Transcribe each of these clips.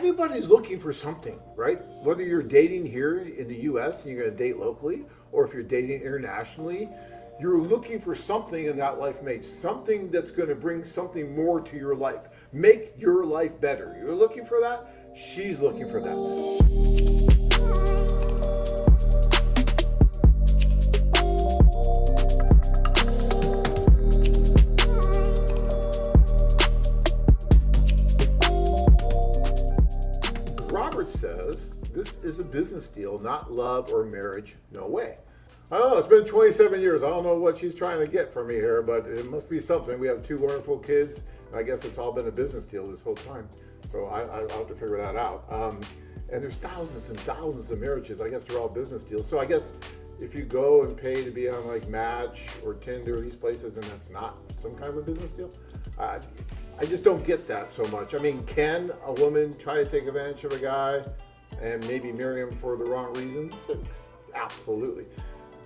Everybody's looking for something, right? Whether you're dating here in the US and you're going to date locally, or if you're dating internationally, you're looking for something in that life mate, something that's going to bring something more to your life, make your life better. You're looking for that, she's looking for that. Robert says this is a business deal, not love or marriage. No way. I don't know. It's been 27 years. I don't know what she's trying to get from me here, but it must be something. We have two wonderful kids. I guess it's all been a business deal this whole time. So I'll have to figure that out. And there's thousands and thousands of marriages. I guess they're all business deals. So I guess if you go and pay to be on like Match or Tinder, these places, then that's not some kind of a business deal. I just don't get that so much. I mean, can a woman try to take advantage of a guy and maybe marry him for the wrong reasons? Absolutely.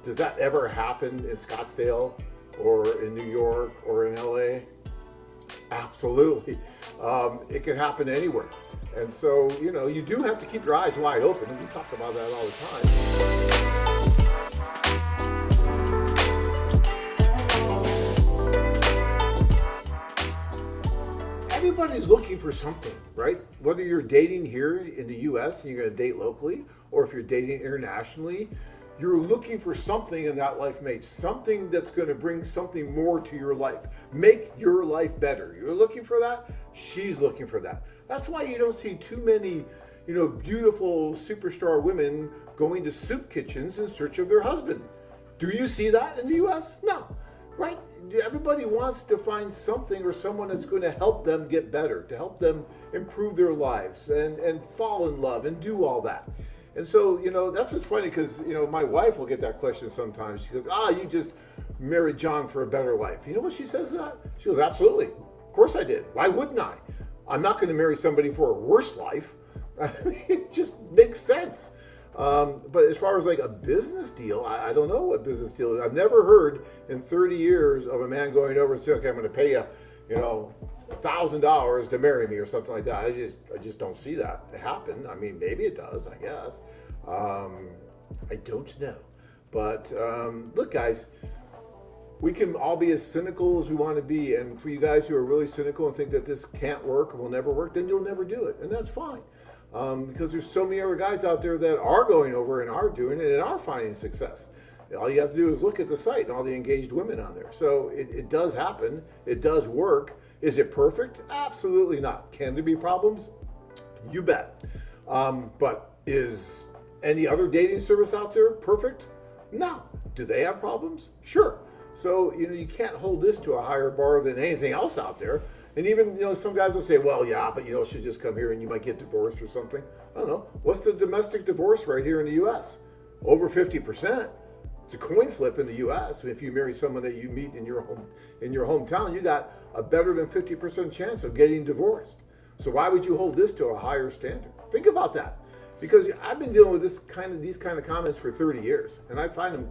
Does that ever happen in Scottsdale or in New York or in LA? Absolutely. It can happen anywhere. And so, you do have to keep your eyes wide open. And we talk about that all the time. Everybody's looking for something, right? Whether you're dating here in the US and you're going to date locally, or if you're dating internationally, you're looking for something in that life mate, something that's going to bring something more to your life, make your life better. You're looking for that, she's looking for that. That's why you don't see too many, beautiful superstar women going to soup kitchens in search of their husband. Do you see that in the US? No, right? Everybody wants to find something or someone that's going to help them get better, to help them improve their lives and fall in love and do all that. And so, that's what's funny because, my wife will get that question sometimes. She goes, you just married John for a better life. You know what she says to that? She goes, absolutely. Of course I did. Why wouldn't I? I'm not going to marry somebody for a worse life. I mean, it just makes sense. But as far as like a business deal, I don't know what business deal is. I've never heard in 30 years of a man going over and saying, okay, I'm going to pay you, $1,000 to marry me or something like that. I just don't see that happen. I mean, maybe it does, I guess. I don't know. But look, guys, we can all be as cynical as we want to be. And for you guys who are really cynical and think that this can't work or will never work, then you'll never do it. And that's fine. Because there's so many other guys out there that are going over and are doing it and are finding success. All you have to do is look at the site and all the engaged women on there. So it does happen. It does work. Is it perfect? Absolutely not. Can there be problems? You bet. But is any other dating service out there perfect? No. Do they have problems? Sure. So, you can't hold this to a higher bar than anything else out there. And even, some guys will say, well, yeah, but, she'll just come here and you might get divorced or something. I don't know. What's the domestic divorce rate here in the U.S.? Over 50%. It's a coin flip in the U.S. If you marry someone that you meet in your hometown, you got a better than 50% chance of getting divorced. So why would you hold this to a higher standard? Think about that. Because I've been dealing with these kind of comments for 30 years. And I find them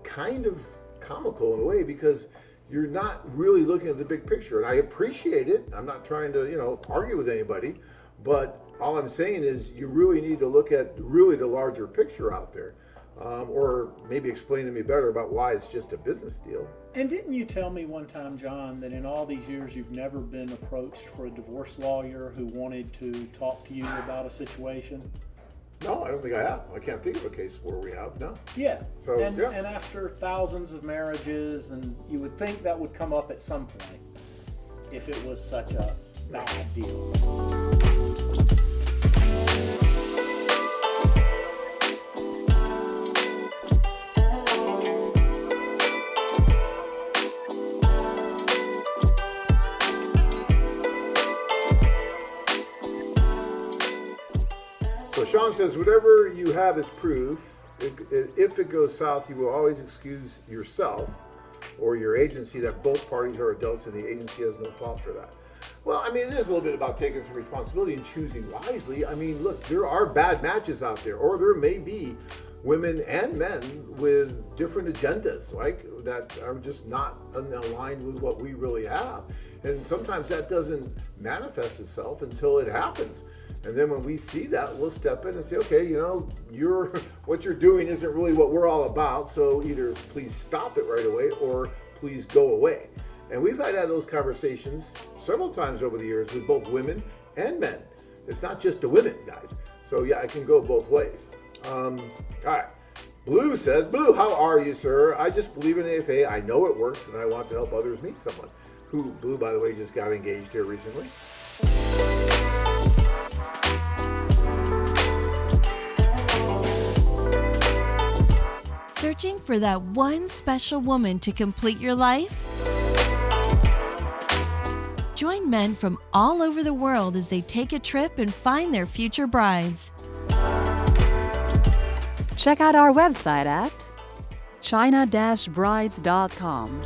kind of comical in a way because you're not really looking at the big picture. And I appreciate it. I'm not trying to, argue with anybody. But all I'm saying is you really need to look at really the larger picture out there. Or maybe explain to me better about why it's just a business deal. And didn't you tell me one time, John, that in all these years you've never been approached for a divorce lawyer who wanted to talk to you about a situation? No, I don't think I have. I can't think of a case where we have, no. Yeah. So, and after thousands of marriages, and you would think that would come up at some point if it was such a bad deal. So Sean says, whatever you have is proof. If it goes south, you will always excuse yourself or your agency that both parties are adults and the agency has no fault for that. Well, I mean, it is a little bit about taking some responsibility and choosing wisely. I mean, look, there are bad matches out there, or there may be women and men with different agendas, like that are just not aligned with what we really have. And sometimes that doesn't manifest itself until it happens. And then when we see that, we'll step in and say, okay, what you're doing isn't really what we're all about. So either please stop it right away or please go away. And we've had those conversations several times over the years with both women and men. It's not just the women, guys. So yeah, it can go both ways. All right. Blue says, Blue, how are you, sir? I just believe in AFA. I know it works, and I want to help others meet someone. Blue, by the way, just got engaged here recently. Searching for that one special woman to complete your life? Join men from all over the world as they take a trip and find their future brides. Check out our website at china-brides.com.